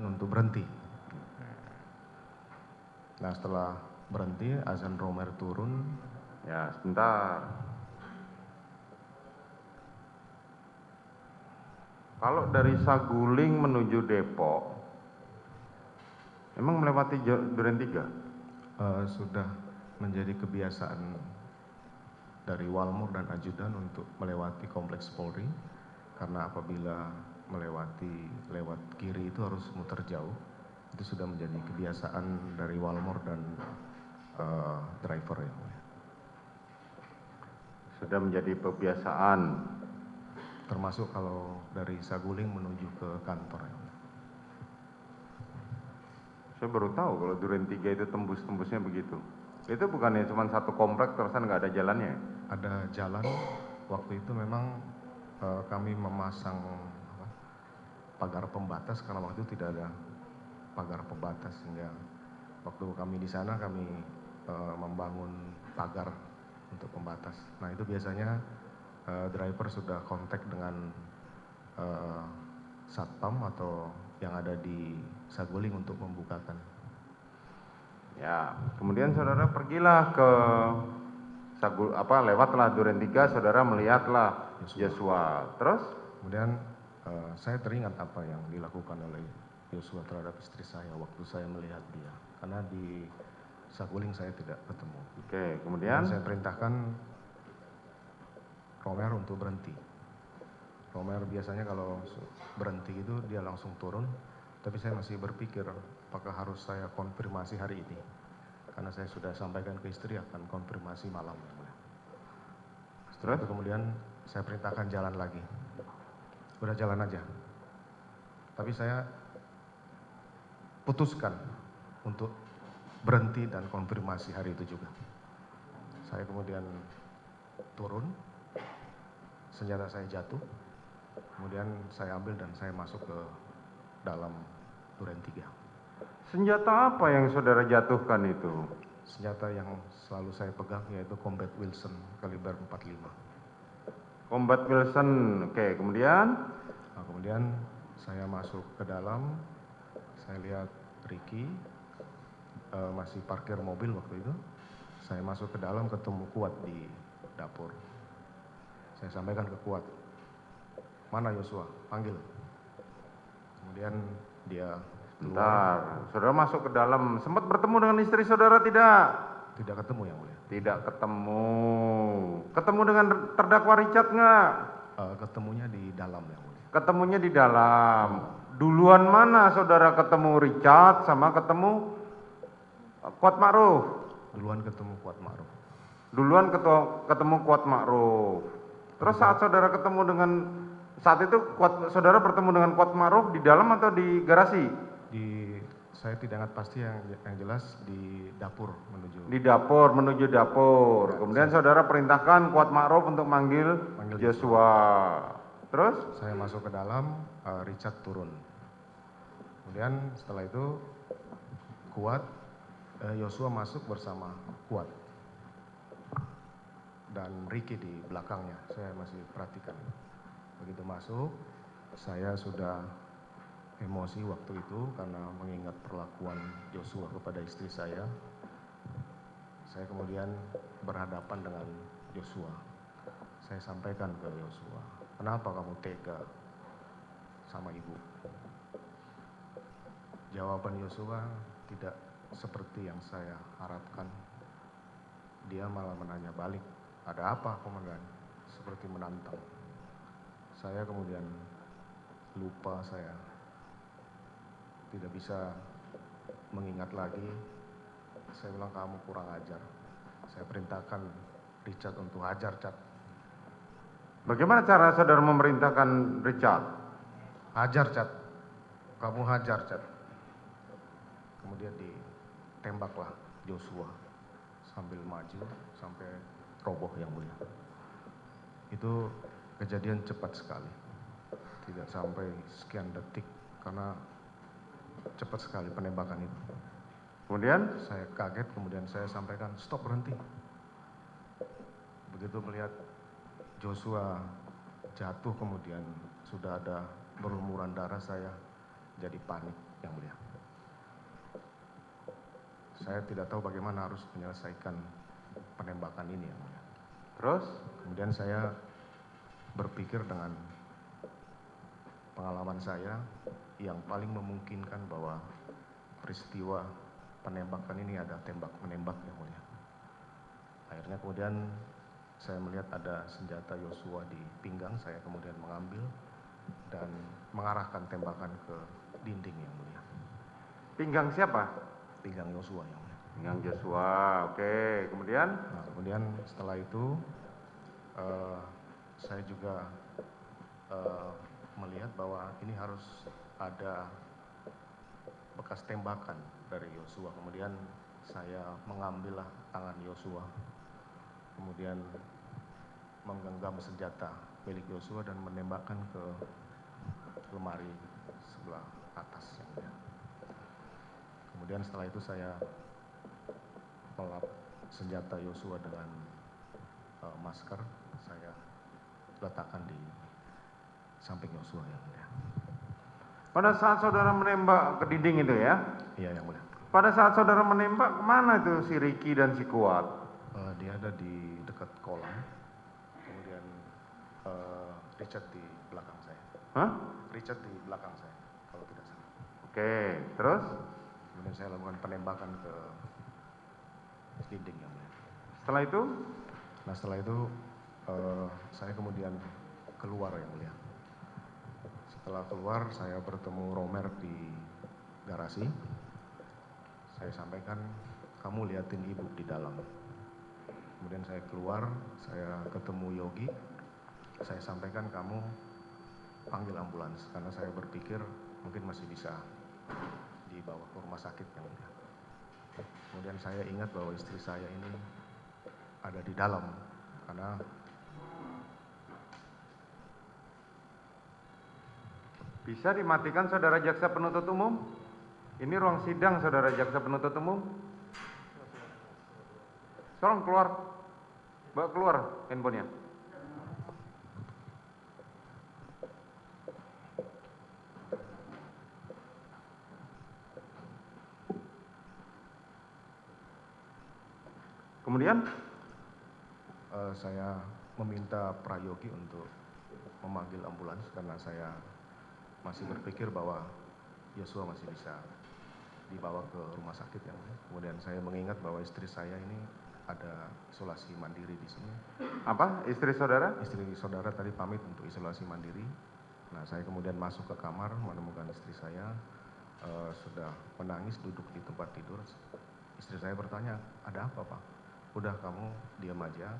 untuk berhenti. Nah setelah berhenti, azan Romer turun. Ya, sebentar. Kalau dari Saguling menuju Depok, emang melewati Duren 3? Sudah menjadi kebiasaan dari Walmor dan ajudan untuk melewati kompleks Polri, karena apabila lewat kiri itu harus muter jauh. Itu sudah menjadi kebiasaan dari Walmor dan driver ya. Sudah menjadi kebiasaan. Termasuk kalau dari Saguling menuju ke kantor ya. Saya baru tahu kalau Duren 3 itu tembus-tembusnya begitu. Itu bukannya cuma satu komplek terusan nggak ada jalannya? Ada jalan, waktu itu memang kami memasang pagar pembatas karena waktu itu tidak ada pagar pembatas, sehingga waktu kami di sana kami membangun pagar untuk pembatas. Nah itu biasanya driver sudah kontak dengan satpam atau yang ada di Saguling untuk membukakan. Ya, kemudian saudara pergilah ke lewatlah Duren 3, saudara melihatlah Yosua. Terus? Kemudian saya teringat apa yang dilakukan oleh Yosua terhadap istri saya waktu saya melihat dia, karena di Saguling saya tidak ketemu. Oke, kemudian? Saya perintahkan Romer untuk berhenti. Romer biasanya kalau berhenti itu dia langsung turun, tapi saya masih berpikir apakah harus saya konfirmasi hari ini, karena saya sudah sampaikan ke istri akan konfirmasi malam. Setelah itu kemudian saya perintahkan jalan lagi. Udah jalan aja. Tapi saya putuskan untuk berhenti dan konfirmasi hari itu juga. Saya kemudian turun, senjata saya jatuh, kemudian saya ambil dan saya masuk ke dalam Duren 3. Senjata apa yang saudara jatuhkan itu? Senjata yang selalu saya pegang yaitu Combat Wilson kaliber 45. Combat Wilson, oke, kemudian? Nah, kemudian saya masuk ke dalam, saya lihat Ricky masih parkir mobil waktu itu. Saya masuk ke dalam ketemu Kuat di dapur. Saya sampaikan ke Kuat, mana Yosua? Panggil. Kemudian dia Bentar, saudara masuk ke dalam, sempat bertemu dengan istri saudara tidak? Tidak ketemu yang mulia. Tidak ketemu. Ketemu dengan terdakwa Richard nggak? Ketemunya di dalam yang mulia. Ketemunya di dalam. Duluan mana saudara ketemu Richard sama ketemu Kuat Ma'ruf? Duluan ketemu Kuat Ma'ruf. Duluan ketemu Kuat Ma'ruf. Terus saat saudara ketemu dengan saat itu saudara bertemu dengan Kuat Ma'ruf di dalam atau di garasi? Saya tidak ingat pasti, yang jelas di dapur menuju. Di dapur menuju dapur. Kemudian saudara perintahkan Kuat Ma'ruf untuk manggil Joshua. Terus? Saya masuk ke dalam, Richard turun. Kemudian setelah itu Kuat, Joshua masuk bersama Kuat dan Ricky di belakangnya. Saya masih perhatikan. Begitu masuk, saya sudah emosi waktu itu karena mengingat perlakuan Joshua kepada istri saya. Saya kemudian berhadapan dengan Joshua. Saya sampaikan ke Joshua, kenapa kamu tega sama ibu? Jawaban Joshua tidak seperti yang saya harapkan. Dia malah menanya balik, ada apa komandan? Seperti menantang. Saya kemudian lupa, saya tidak bisa mengingat lagi. Saya bilang kamu kurang ajar. Saya perintahkan Richard untuk hajar, Cat. Bagaimana cara saudara memerintahkan Richard? Hajar, Cat. Kamu hajar, Cat. Kemudian ditembaklah Joshua sambil maju sampai roboh yang mulia. Itu kejadian cepat sekali. Tidak sampai sekian detik karena cepat sekali penembakan itu. Kemudian saya kaget, kemudian saya sampaikan stop, berhenti. Begitu melihat Joshua jatuh kemudian sudah ada berlumuran darah, saya jadi panik. yang mulia. Saya tidak tahu bagaimana harus menyelesaikan penembakan ini, yang mulia. Terus? Kemudian saya berpikir dengan pengalaman saya yang paling memungkinkan bahwa peristiwa penembakan ini ada tembak menembak, yang mulia. Akhirnya kemudian saya melihat ada senjata Yosua di pinggang, saya kemudian mengambil dan mengarahkan tembakan ke dinding, yang mulia. Pinggang siapa? Pinggang Yosua, yang mulia. Pinggang Joshua, oke. Kemudian? Nah, kemudian setelah itu saya juga melihat bahwa ini harus ada bekas tembakan dari Yosua. Kemudian saya mengambillah tangan Yosua, kemudian menggenggam senjata milik Yosua dan menembakkan ke lemari sebelah atas, yang mulia. Kemudian setelah itu saya melap senjata Yosua dengan masker, saya letakkan di samping Yosua, yang mulia. Pada saat saudara menembak ke dinding itu ya? Iya, yang mulia. Pada saat saudara menembak, kemana itu si Ricky dan si Kuat? Dia ada di dekat kolam, kemudian Richard di belakang saya. Hah? Richard di belakang saya, kalau tidak salah. Oke, terus? Kemudian saya lakukan penembakan ke dinding, yang mulia. Setelah itu? Nah, setelah itu saya kemudian keluar, yang mulia. Setelah keluar saya bertemu Romer di garasi. Saya sampaikan, kamu liatin ibu di dalam. Kemudian saya keluar, saya ketemu Yogi. Saya sampaikan, kamu panggil ambulans, karena saya berpikir mungkin masih bisa dibawa ke rumah sakit, yang mulia. Kemudian saya ingat bahwa istri saya ini ada di dalam, karena Bisa dimatikan saudara jaksa penuntut umum? Ini ruang sidang saudara jaksa penuntut umum. Tolong keluar. Bawa keluar handphonenya. Kemudian? Saya meminta Prayogi untuk memanggil ambulans karena saya masih berpikir bahwa Yosua masih bisa dibawa ke rumah sakit, yang mulia. Kemudian saya mengingat bahwa istri saya ini ada isolasi mandiri di sini. Apa? Istri saudara? Istri saudara tadi pamit untuk isolasi mandiri. Nah, saya kemudian masuk ke kamar menemukan istri saya sudah menangis duduk di tempat tidur. Istri saya bertanya, ada apa, Pak? Udah, kamu diam aja,